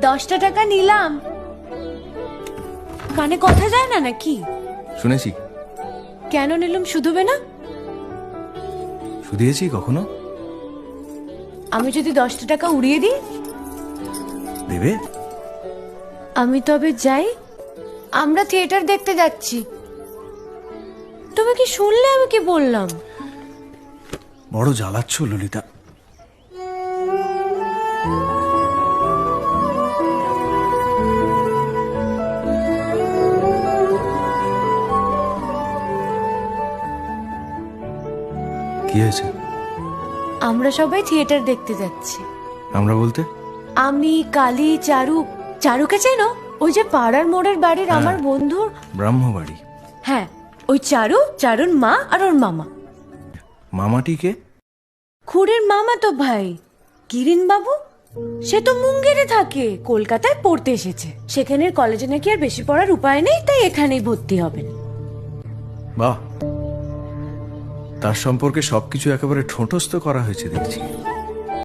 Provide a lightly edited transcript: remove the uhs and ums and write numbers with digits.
10টা টাকা নিলাম। কানে কথা যায় না নাকি? শুনেছি। কেন নিলাম? শুধুবে না? শুধিয়েছি কখনো? আমি যদি 10টা টাকা উড়িয়ে দিই? দেবে? আমি তবে যাই। আমরা থিয়েটার দেখতে যাচ্ছি। তুমি কি শুনলে আমি কি বললাম? বড় জ্বালাচ্ছ ললিতা। কি হয়েছে? আমরা সবাই থিয়েটার দেখতে যাচ্ছি। আমরা বলতে? আমি, কালী, চারু। চারুকে চেনো? ওই যে পাড়ার মোড়ের বাড়ির আমার বন্ধুর। ব্রাহ্মবাড়ি। হ্যাঁ, ওই চারু, চারুর মা আর ওর মামা। মামাটিকে? খুড়ের মামা তো ভাই, কিরিন বাবু। সে তো মুঙ্গেরে থাকে, কলকাতায় পড়তে এসেছে। সেখানের কলেজে নাকি আর বেশি পড়ার উপায় নেই, তাই এখানেই ভর্তি হবেন। বাহ, তার সম্পর্কে সবকিছু একেবারে ঠোঁটস্থ করা হয়েছে দেখছি।